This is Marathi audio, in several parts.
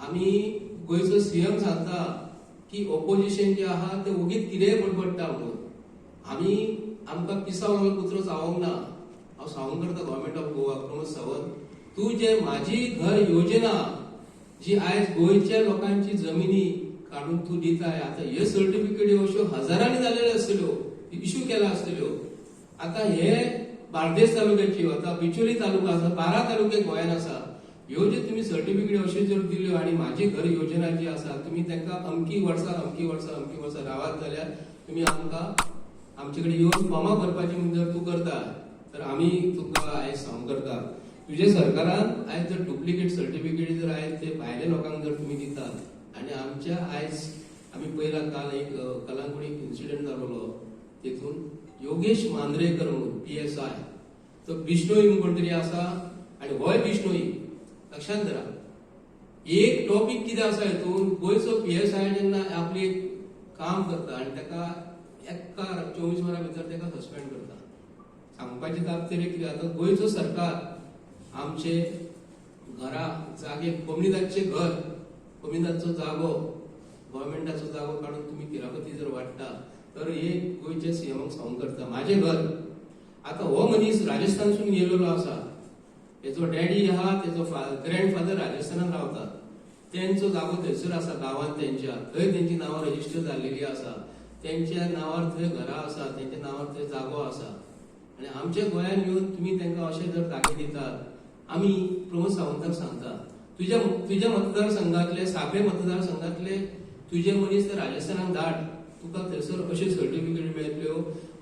आम्ही गोयचो सीएम सांगता की ऑपोजिशन जे आहा ते उगीत कितेंय बडबडटा म्हणून आम्ही आमकां पिसा वांगडा कुत्रो चावोंक ना। हांव सांगूंक करता गव्हर्नमेंट ऑफ गोवा प्रमोद सावंत, तू जे माझी घर योजना जी आयज गोयच्या लोकांची जमिनी काढून तू दिताय, आता हे सर्टिफिकेट अश्यो हजारांनी जालेल्यो आसतल्यो, इश्यू केला आसतल्यो। आता हे बार्देस तालुक्याची, आता बिचोली तालुका आसा, 12 तालुके गोंयान आसा, ह्यो जे तुम्ही सर्टिफिकेट अशें जर दिल्यो आणि माझी घर योजना जी आसा तुम्ही तांकां अमकी वर्सां रावात जाल्यार तुम्ही आमकां आमचे कडेन येवन फॉर्मां भरपाची म्हणून जर तूं करता तर आमी तुका आयज सांग करता, तुझे सरकारान आयज जर डुप्लिकेट सर्टिफिकेट जर आयज ते भायल्या लोकांक जर तुम्ही दितात आणि आमच्या आयज आमी पयला काल एक कलांगुडी इन्सिडेंट जालोलो, तेतून योगेश मांद्रेकर म्हणून PSI तो बिश्नोई म्हणून कोण तरी आसा आणि होय बिश्नोई लक्षात धरा। एक टॉपिक कितें आसा हितून, गोंयचो PSI जेन्ना आपली काम करता आणि ताका एका 24 वरां भितर ताका सस्पेंड करता, सांगपाची तात्पर्य कितें आता गोंयचो सरकार आमचे घरा जागे कम्युनिटाचे घर कम्युनिटाचो जागो गव्हर्नमेंटाचो जागो काढून तुम्ही किरापती जर वाडटा तर हे गोंयचे सीएमाक सांगूंक करता माझे घर। आता हो मनीस राजस्थानसून गेलेलो आसा, तेजो डॅडी आहा तेजो ग्रँडफादर राजस्थानात रावता, त्यांचो जागो थंयसर आसा गांवांत त्यांच्या, थंय तेंची नांवां रजिस्टर जाल्लेली आसा, त्यांच्या नांवार थंय घरां आसा, त्यांच्या नांवार थंय जागो आसा आणि आमच्या गोंयान येवन तुम्ही तांकां अशें जर जागे दितात, आमी प्रमोद सावंताक सांगता तुझ्या मतदारसंघातले साखळे मतदारसंघातले तुझे मनीस ते राजस्थानाक धाड, तुका थंयसर अशे सर्टिफिकेट मेळटल्यो,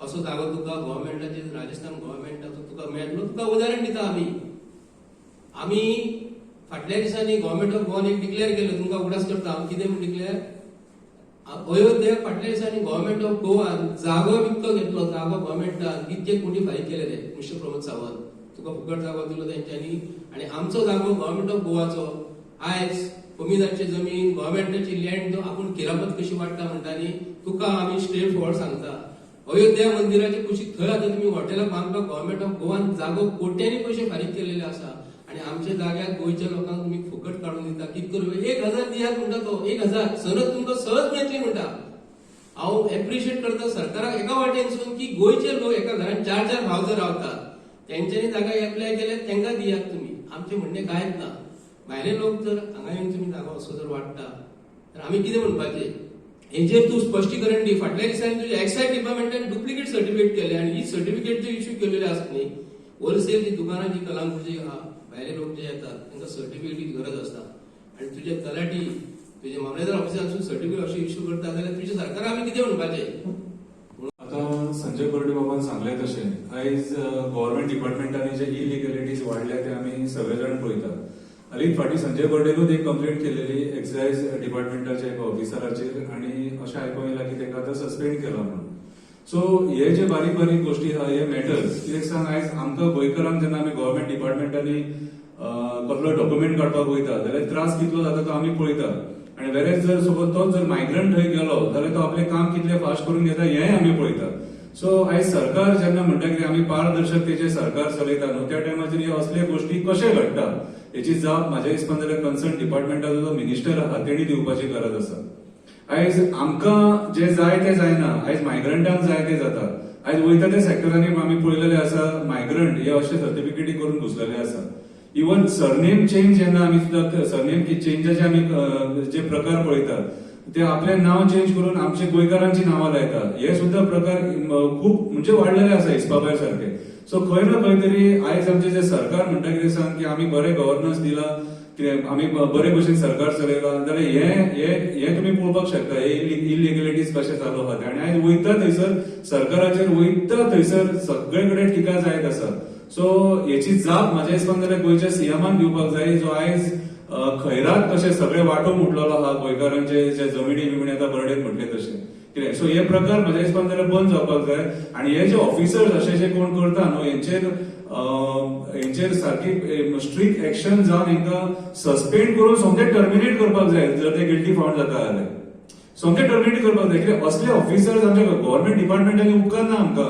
असो जागो तुका गव्हर्नमेंटाचे राजस्थान गव्हर्नमेंटाचो तुका मेळटलो। तुका उदाहरण दिता आमी फाटल्या दिसांनी गव्हर्नमेंट ऑफ गोवान एक डिक्लेअर केलं, तुमकां उगडास करता हांव कितें म्हूण डिक्लेअर, अयोध्येक फाटल्या दिसांनी गव्हर्नमेंट ऑफ गोवान जागो विकतो घेतलो, जागो गव्हर्नमेंटान कितके कोटी फारीक केलेले मिस्टर प्रमोद सावंत, तुका फुकट जागो दिलो तेंच्यांनी आणि आमचो जागो गव्हर्नमेंट ऑफ गोवाचो आयज कमीदारची जमीन गव्हर्नमेंटाची लँड आपूण किरापत कशी वाडटा म्हणटानी तुका आमी स्ट्रेट फॉरवर्ड सांगता। अयोध्या मंदिराची कुशीक थंय आता तुम्ही हॉटेलां बांदपाक गव्हर्नमेंट ऑफ गोवान जागो कोट्यांनी पयशे फारीक केलेले आसा आणि आमच्या जाग्याक गोंयच्या लोकांक तुम्ही फुकट काढून दिता, कितें करूं 1000 दियात म्हणटा तो, 1000 सरत तुमकां सहज मेळटली म्हणटा। हांव एप्रिशिएट करता सरकाराक एका वाटेनसून की गोंयचे लोक एका घरान 4 भाव जर रावतात तेंच्यांनी जागा एप्लाय केल्या तांकां दियात तुम्ही, आमचे म्हणणे कांयच ना। भायले लोक जर हांगा येवन तुम्ही जागो असो जर वाडटा तर आमी कितें म्हणपाचें, हेजेर तूं स्पश्टीकरण दी। फाटल्या दिसांनी तुझ्या एक्सायज डिपार्टमेंटान डुप्लिकेट सर्टिफिकेट केले आणि ही सर्टिफिकेट जे इश्यू केलेले आसत न्ही, होलसेल जी दुकानां जी कलांगुटची आहा भायले लोक जे येतात तांकां सर्टिफिकेटीची गरज आसता आणि तुझे तलाटी तुझे मामलेदार ऑफिसांतसून सर्टिफिकेट अशें इश्यू करता जाल्यार तुझ्या सरकाराक आमी कितें म्हणपाचें। आता संजय कोरडे बाबान सांगले तशें आयज गव्हर्नमेंट डिपार्टमेंटांनी जे इलिगॅलिटीज वाडल्या ते आमी सगळे जाण पळयतात। हालींच फाटीं संजय कोरडेनूच एक कंप्लेंट केलेली एक्सायज डिपार्टमेंटाच्या एका ऑफिसराचेर आणि अशें आयकूंक येयलां की ताका आतां सस्पेंड केला म्हणून। सो हे जे बारीक बारीक गोष्टी आहा हे मॅटर्स, कित्याक सांग आयज आमकां गोंयकारांक जेन्ना आमी गव्हर्नमेंट डिपार्टमेंटांनी कसलो डॉक्युमेंट काडपाक वयता जाल्यार त्रास कितलो जाता तो आमी पळयता आणि वेरेज जर सपोज तो जर मायग्रंट थंय गेलो जाल्यार तो आपलें काम कितलें फास्ट करून घेता हेंय आमी पळयता। सो आयज सरकार जेन्ना म्हणटा की आमी पारदर्शकतेचें सरकार चलयता न्हू, त्या टायमाचेर ह्यो असले गोष्टी कशे घडटा हेची जाप म्हाज्या हिसपान जाल्यार कन्सर्न डिपार्टमेंटाचो जो मिनिस्टर आहा तेणी दिवपाची गरज आसा। आयज आमकां जे जाय ते जायना, आयज मायग्रंटांक जाय ते जाता। आयज वयता त्या सेक्टरांनी आमी पळयलेले आसा मायग्रंट हे अशे सर्टिफिकेटी करून घुसलेले आसा। इवन सरनेम चेंज जेन्ना आमी सुद्दां सरनेम चेंजाचे आमी जे प्रकार पळयतात ते आपले नाव चेंज करून आमचे गोंयकारांची नांवां लायतात, हे सुद्दां प्रकार खूब म्हणजे वाडलेले आसा हिसपा भायर सारके। सो खंय ना खंय तरी आयज आमचे जे सरकार म्हणटा कितें सांग की आमी बरे गव्हर्नन्स दिला, आमी बरे भशेन सरकार चलयला जाल्यार हे तुमी पळोवपाक शकता हे इलिगॅलिटीज कशे चालू आहा ते। आनी आयज वयता थंयसर सरकाराचेर वयता थंयसर सगळे कडेन टिका जायत आसा। सो हेची जाप म्हाज्या हिसपान जाल्यार गोंयच्या सीएमान दिवपाक जाय, जो आयज खैरात कशे सगळे वाटो मुटलेलो आहा गोंयकारांचे जे जमिनी बिमिणी आतां बर्डेन म्हटले तशे कितें। सो हे प्रकार म्हाज्या हिसपान जाल्यार बंद जावपाक जाय आणि हे जे ऑफिसर्स अशे जे कोण करता न्हू हेंचेर सारकी स्ट्रिक्ट एक्शन जावन हेंकां सस्पेंड करून सोमते टर्मिनेट करपाक जाय जर ते गिल्टी फावंड जाता जाल्यार सोमते टर्मिनेट करपाक जाय। कित्याक असले ऑफिसर्स आमच्या गव्हर्नमेंट डिपार्टमेंटांनी उपकारना आमकां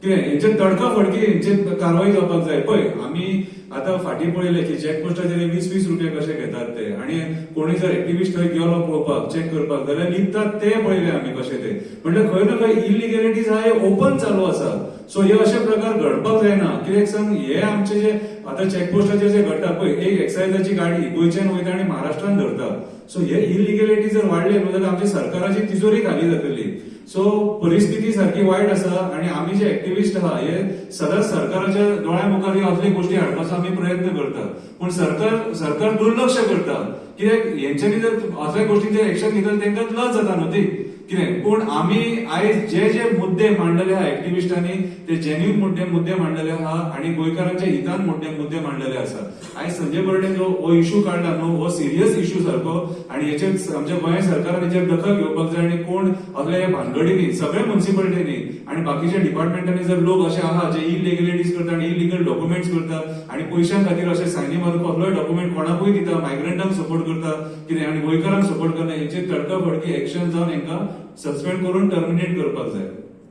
कितें हेंचेर तडकाफडकी हेंचेर कारवाय जावपाक जाय. पळय आमी आतां फाटीं पळयलें की चॅकपोस्टाचेर 20-20 रुपया कशे घेतात ते, आनी कोणी जर एक्टिव्हिस्ट थंय गेलो पळोवपाक चॅक करपाक जाल्यार लिखतात ते पळयले आमी कशे ते. म्हणजे खंय ना खंय इलिगॅलिटीज आहा हे ओपन चालू आसा. सो हे अशे प्रकार घडपाक जायना. कित्याक सांग, हे आमचे जे आतां चॅकपोस्टाचेर जे घडटा पळय, एक एक्सायजाची गाडी गोंयच्यान वयता आनी महाराष्ट्रान धरता. सो हे इलिगॅलिटी जर वाडले न्हू जाल्यार आमच्या सरकाराची तिजोरी खाली जातली. सो परिस्थिती सारखी वायट आसा आनी आमी जे एक्टिव्हिस्ट आहा हे सदांच सरकाराच्या दोळ्यामुखार ह्यो असले गोष्टी हाडपाचो आमी प्रयत्न करतात. पूण सरकार दुर्लक्ष करता. कित्याक हेंच्यांनी जर असल्या गोष्टींचेर एक्शन घेतले तेंकां लज जाता न्हू ती. कितें पूण आमी आयज जे मुद्दे मांडलेले आहा एक्टिव्हिस्टांनी ते जेन्युइन मुद्दे मांडलेले आहा आनी गोंयकारांच्या हितान मुद्दे मांडलेले आसा. आयज संजय बर्डेन जो हो इश्यू काडला न्हू, हो सिरियस इश्यू सारको आनी हेचेर आमच्या गोंय सरकारान हेचेर दखल घेवपाक जाय. आनी कोण असल्या ह्या भानगडींनी सगळ्या म्युनिसिपालिटींनी आनी बाकीच्या डिपार्टमेंटांनी जर लोक असे आहा जे इलिगॅलिटीज करता आनी इलिगल डॉक्युमेंट्स करता आनी पयशां खातीर अशे सायनी मारून कसलोय डॉक्युमेंट कोणाकूय दिता, मायग्रंटांक सपोर्ट करता कितें आनी गोंयकारांक सपोर्ट करना, हेचेर तडकाफडकी एक्शन जावन हेंकां सस्पेंड करून टर्मिनेट करपाक जाय.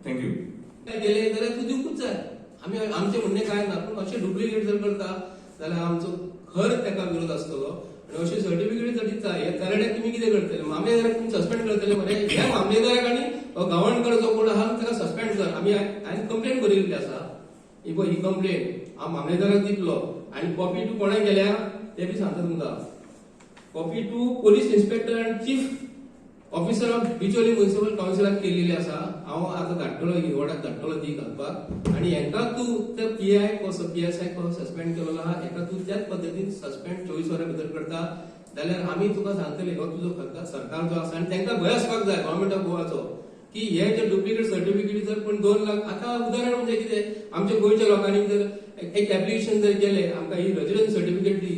थँक्यू. गेले जाल्यार तूं दिवपूच जाय. आमी आमचे म्हणणे काय ना, पूण अशें डुप्लिकेट जर करता जाल्यार आमचो खर तेका विरोध आसतलो. आनी अशी सर्टिफिकेट जर दिता हे तरड्याक तुमी कितें करतले? मामलेदाराक तुमी सस्पेंड करतले मरे? ह्या मामलेदाराक आनी गव्हर्नर जो कोण आहा ताका सस्पेंड कर. आमी हांवें कंप्लेंट बरयल्ली आसा. ही पळय ही कंप्लेंट हांव मामलेदाराक दितलो आनी कॉपी टू कोणाक गेल्या ते बी सांगता तुमकां. कॉपी टू पोलीस इन्स्पेक्टर आनी chief officer of Bicholim municipal काउन्सिलाक केल्ली आसा. हांव आतां धाडटलो वॉर्डाक धाडटलो ती घालपाक आनी हेंका तूं ते PSI को सस्पेंड केलेलो आहा हेका तूं त्याच पद्दतीन सस्पेंड 24 वरां भितर करता जाल्यार आमी तुका सांगतले हो तुजो सरकार जो आसा आनी तांकां भंय आसपाक जाय गव्हर्नमेंट ऑफ गोवाचो की हे जे डुप्लिकेट सर्टिफिकेट जर पण 2 लाख आतां उदाहरण म्हणजे कितें आमच्या गोंयच्या लोकांनी जर एक एप्लिकेशन जर केलें आमकां ही रेजिडेंस सर्टिफिकेट दी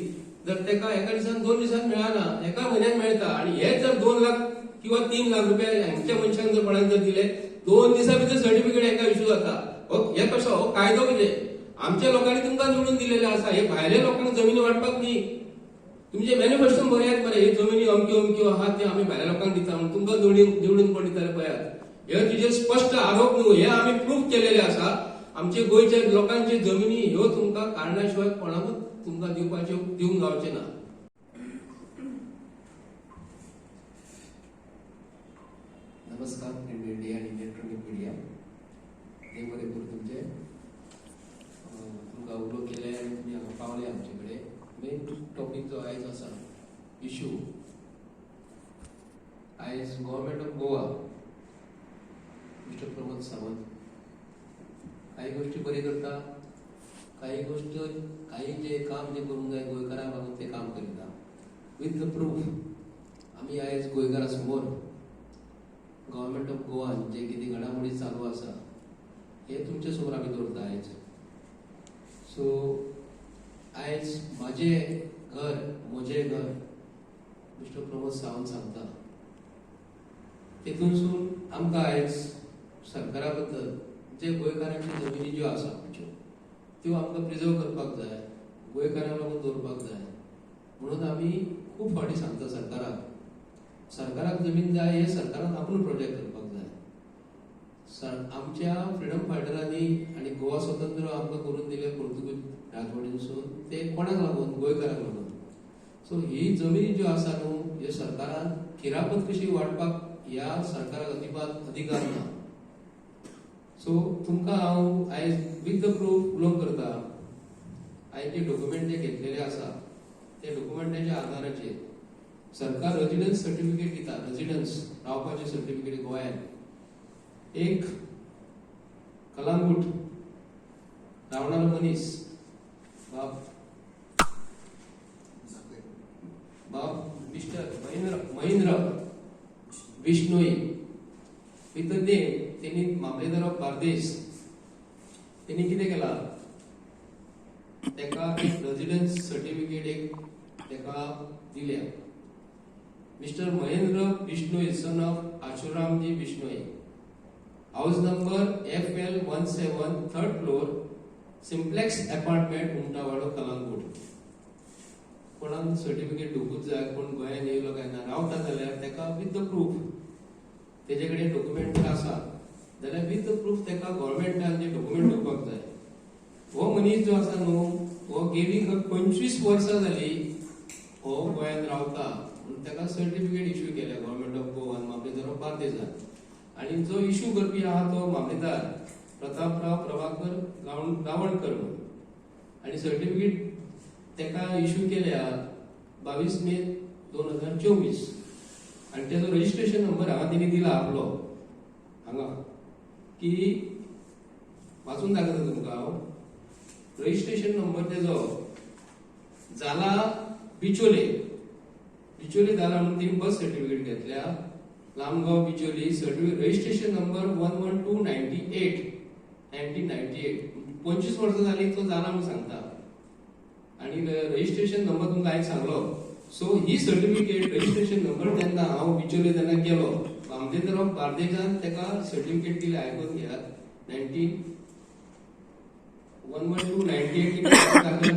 जर ताका एका दिसान 2 दिसान मेळना एका म्हयन्याक मेळटा आनी हे जर 2 लाख किंवा 3 लाख रुपया हांगच्या मनशांक जर कोणाक जर दिले 2 दिसां भितर सर्टिफिकेट एका इश्यू जाता. हे कशो हो कायदो कितें? आमच्या लोकांनी तुमकां निवडून दिलेले आसा. हे भायल्या लोकांक जमिनी वाटपाक न्ही. तुमचे मॅनिफेस्टोन बरें मरे हे जमिनी अमक्यो आहात ते आमी भायल्या लोकांक दिता म्हणून तुमकां निवडून कोण दिताले पळयात. हे तुजे स्पश्ट आरोप न्हू हे आमी प्रूफ केलेले आसा. आमचे गोंयच्या लोकांचे जमिनी ह्यो तुमकां काडण्याशिवाय कोणाकूच तुमकां दिवंक गावचे ना. नमस्कार प्रिंट इंडिया आणि इलेक्ट्रॉनिक मीडिया हे बरे करून तुमचे तुमकां उलो केले आनी तुमी हांगा पावले आमचे कडेन. मेन टॉपीक जो आयज आसा इश्यू आयज government of Goa mister Pramod Sawant काही गोष्टी बरी करता काही जे काम जे करूंक जाय गोंयकारांक लागून ते काम करिता विथ द प्रूफ. आमी आयज गोंयकारा समोर गव्हर्नमेंट ऑफ गोवान जे कितें घडामोडी चालू आसा हे तुमच्या समोर आमी दवरता आयज. सो आयज म्हजें घर मिस्टर प्रमोद सावंत सांगता तेतूनसून आमकां आयज सरकारा बद्दल जे गोंयकारांच्यो जमिनी ज्यो आसा आमच्यो त्यो आमकां प्रिजर्व करपाक जाय गोंयकारांक लागून दवरपाक जाय म्हणून आमी खूब फावटी सांगता सरकाराक जमीन जाय हे सरकारान आपूण प्रोजेक्ट करपाक जाय. आमच्या फ्रिडम फायटरांनी आनी गोवा स्वतंत्र आमकां करून दिले पोर्तुगीज राजवटीनसून ते कोणाक लागून गोंयकारांक लागून. सो ही जमिनी ज्यो आसा न्हू ह्यो सरकारान किरापत कशी वाडपाक ह्या सरकाराक अजिबात अधिकार ना. सो तुमकां हांव आयज विथ द प्रूफ उलोवंक करता. आयज जे डॉक्युमेंट जे घेतलेले आसा ते डॉक्युमेंटाच्या आधाराचेर सरकार रेजिडेंस सर्टिफिकेट दिता. रेजिडेंस रावपाचे सर्टिफिकेट गोंयांत एक कलांगूट रावणारो मनीस बाब mister Mahendra Bishnoi with the name तेणी मामलेदार ऑफ बार्देस तेणी कितें केला तेका एक रेजिडेंस सर्टिफिकेट एक तेका दिल्या. Mister Mahendra Bishnoi son of Ashuramji Bishnoi house number FL17 3rd floor Simplex apartment Umtawado Calangute. कोणाक सर्टिफिकेट दिवूंकूच जाय कोण गोंयांत येयलो काय ना रावता जाल्यार तेका विथ द प्रूफ तेजे कडेन डॉक्युमेंट आसा जाल्यार विथ द प्रूफ ताका गव्हर्मेंटान जे डॉक्युमेंट दिवपाक जाय. हो मनीस जो आसा न्हू, हो गेली 25 वर्सां जाली हो गोंयांत रावता, म्हणून ताका सर्टिफिकेट इश्यू केल्या गव्हर्मेंट ऑफ गोवान मामलेदार ऑफ बार्देसान. आणि जो इश्यू करपी आहा तो मामलेदार प्रतापराव प्रभाकर गावणकर म्हणून. आणि सर्टिफिकेट ताका इश्यू केल्या 22 मे 2024. आणि त्याचो रजिस्ट्रेशन नंबर हांगा तिने दिला आपलो हांगा, की वाचून दाखयता तुमकां हांव. रजिस्ट्रेशन नंबर तेजो जाला बिचोले जाला म्हणून तिने बर्थ सर्टिफिकेट घेतल्या. Lamgaon Bicholi certificate registration number 11298 1998. 25 वर्सां जाली तो जाला म्हणून सांगता. आणि रजिस्ट्रेशन नंबर तुमकां हांवें सांगलो. सो ही सर्टिफिकेट रजिस्ट्रेशन नंबर तेन्ना हांव बिचोले तेन्ना गेलो, मामलेदार ऑफ बार्देसान ताका सर्टिफिकेट दिलें. आयकून घेयात. 11298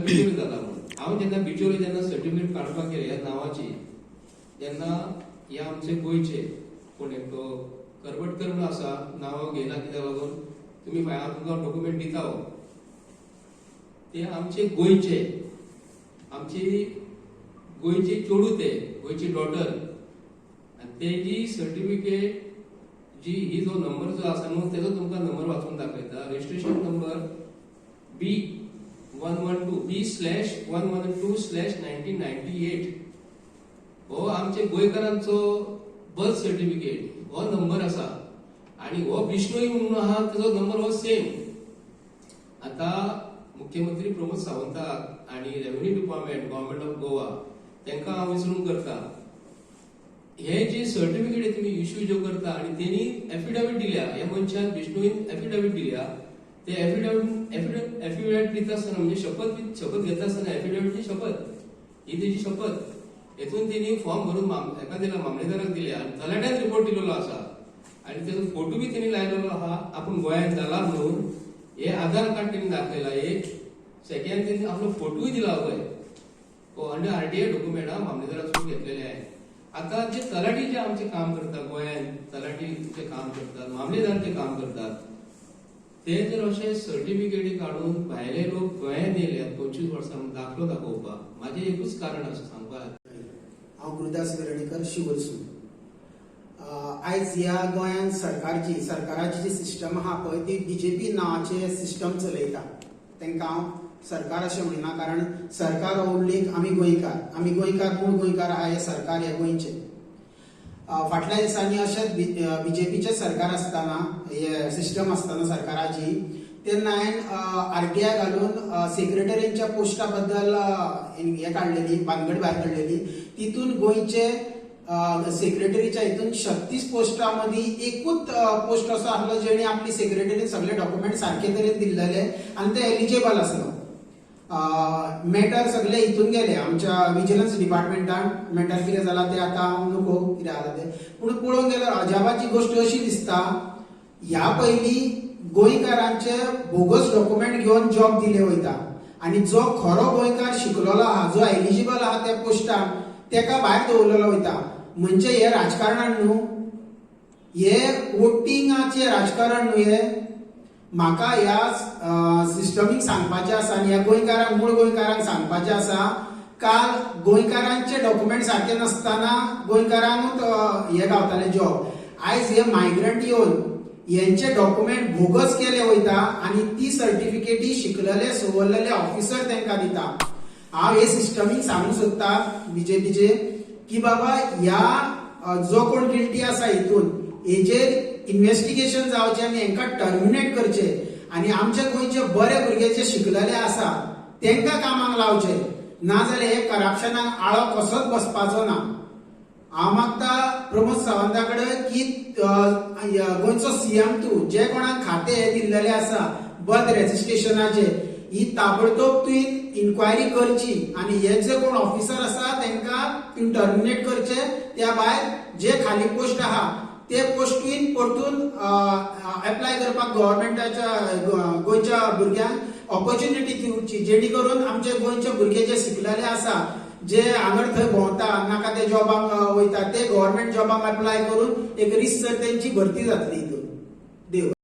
बिचोले जाला म्हणून. हांव जेन्ना बिचोले जेन्ना सर्टिफिकेट काडपाक गेले ह्या नांवाची, तेन्ना हे आमचे गोंयचे कोण एक तो करबटकर म्हणून आसा, नांव घेयना कित्याक लागून तुमी हांव तुमकां डॉक्युमेंट दिता. ते आमचे गोंयचे, आमची गोंयची चेडूं, ते गोंयची डॉटर. आनी तेजी सर्टिफिकेट जी ही जो नंबर जो आसा न्हू तेजो तुमकां नंबर वाचून दाखयता. Registration number B112/112/1998. हो आमचे गोंयकारांचो बर्थ सर्टिफिकेट हो नंबर आसा. आणि हो बिश्नोई म्हणून आहा तेजो नंबर हो सेम. आता मुख्यमंत्री प्रमोद सावंताक आणि revenue department government of Goa तांकां हांव विचारून करता, हे जे सर्टिफिकेट तुमी इश्यू जो करता आणि तेणी एफिडेविट दिल्या, ह्या मनशान बिश्नोईन एफिडेविट दिल्या. ते एफिडेविट दिता आसतना म्हणजे शपथ घेता आसतना एफिडेविटची शपथ ही तेजी शपथ. हेतून तेणी फॉर्म भरून हेका दिला, मामलेदाराक दिल्या. आणि तलाट्यान रिपोर्ट दिलेलो आसा. आणि तेजो फोटो बी तेणी लायलेलो आहा. आपूण गोंयांत जाला म्हणून हे आधार कार्ड तेणी दाखयला एक. सेकंड तेणी आपलो फोटोय दिला पळय, हो अंडर आरटीआय डॉक्युमेंट मामलेदारासून घेतलेले आहे. आता जे तलाठी जे आमचे काम करतात गोंयांत, तलाठी जे काम करतात, मामलेदार जे काम करतात, ते जर अशे सर्टिफिकेटी काढून भायले लोक गोंयांत येयले 25 वर्सां दाखलो दाखोवपाक, माझे एकूच कारण आसा सांगपाक. हांव गुरुदास वेर्णेकर शिवरसून. आयज ह्या गोंयांत सरकाराची जी सिस्टम आहा पळय ती बीजेपी नांवाचे सिस्टम चलयता. तांकां हांव सरकार अशें म्हणना, कारण सरकार हो उल्लेख आमी गोंयकार मूळ गोंयकार आहा. हे सरकार हे गोंयचे. फाटल्या दिसांनी अशेंच बीजेपीचे सरकार आसतना, हे सिस्टम आसतना सरकाराची, तेन्ना हांवें आरटीआय घालून सेक्रेटरीच्या पोस्टा बद्दल हे काडलेली, भानगड भायर काडलेली. तितून गोंयचे सेक्रेटरीच्या हितून 36 पोस्टां मदीं एकूच पोस्ट असो आसलो जेणे आपली सेक्रेटरीन सगळे डॉक्युमेंट सारके तरेन दिल्लेले आणि ते एलिजिबल आसलो. मॅटर सगळे हितून गेले आमच्या विजिलन्स डिपार्टमेंटान. मॅटर कितें जालां ते आतां हांव नको कितें जालां ते, पूण पळोवंक गेल्यार अजापाची गोश्ट अशी दिसता, ह्या पयलीं गोंयकारांचे बोगस डॉक्युमेंट घेवन जॉब दिले वयता. आणि जो खरो गोंयकार शिकलेलो आहा, जो एलिजिबल आहा त्या पोस्टाक, तेका भायर दवरलेलो वयता. म्हणजे हे राजकारणान न्हू, हे वोटिंगाचे राजकारण न्हू. हे म्हाका ह्या सिस्टमीक सांगपाचें आसा आनी ह्या गोंयकारांक, मूळ गोंयकारांक सांगपाचें आसा, काल गोंयकारांचे डॉक्युमेंट सारखे नासतना गोंयकारांकूच हे गावताले जॉब. आयज हे मायग्रंट येवन यांचे डॉक्युमेंट बोगस केले वयता आणि ती सर्टिफिकेटी शिकलेले सवरलेले ऑफिसर तांकां दिता. हांव हे सिस्टमीक सांगूंक सोदता बीजेपीचे की बाबा ह्या जो कोण गिल्टी आसा हितून हेजेर इन्व्हेस्टिगेशन जावचें आनी हांकां टर्मिनेट करचे. आणि आमचे गोंयचे बरे भुरगे जे शिकलेले आसा तांकां कामाक लावचे. नाजाल्यार हे करप्शनाक आळो कसोच बसपाचो ना. हांव मागता प्रमोद सावंता कडेन की गोंयचो सीएम टू जे कोणाक खाते दिल्लेले आसा बर्थ रजिस्ट्रेशनाचे, ही ताबडतोब तुवें इन्क्वायरी करची आणि हे जे कोण ऑफिसर आसा तांकां टर्मिनेट करचे. त्या भायर जे खाली पोस्ट आहा ते पोस्ट तुवें परतून अप्लाय करपाक गव्हर्मेंटाच्या गोंयच्या भुरग्यांक ऑपॉर्च्युनिटी दिवची, जेणे करून आमचे गोंयचे भुरगे जे शिकलेले आसा, जे हांगर थंय भोंवता नाका ते जॉबाक वयता, ते गव्हर्मेंट जॉबाक अप्लाय करून एक रिसर तेंची भरती जातली हितून. देव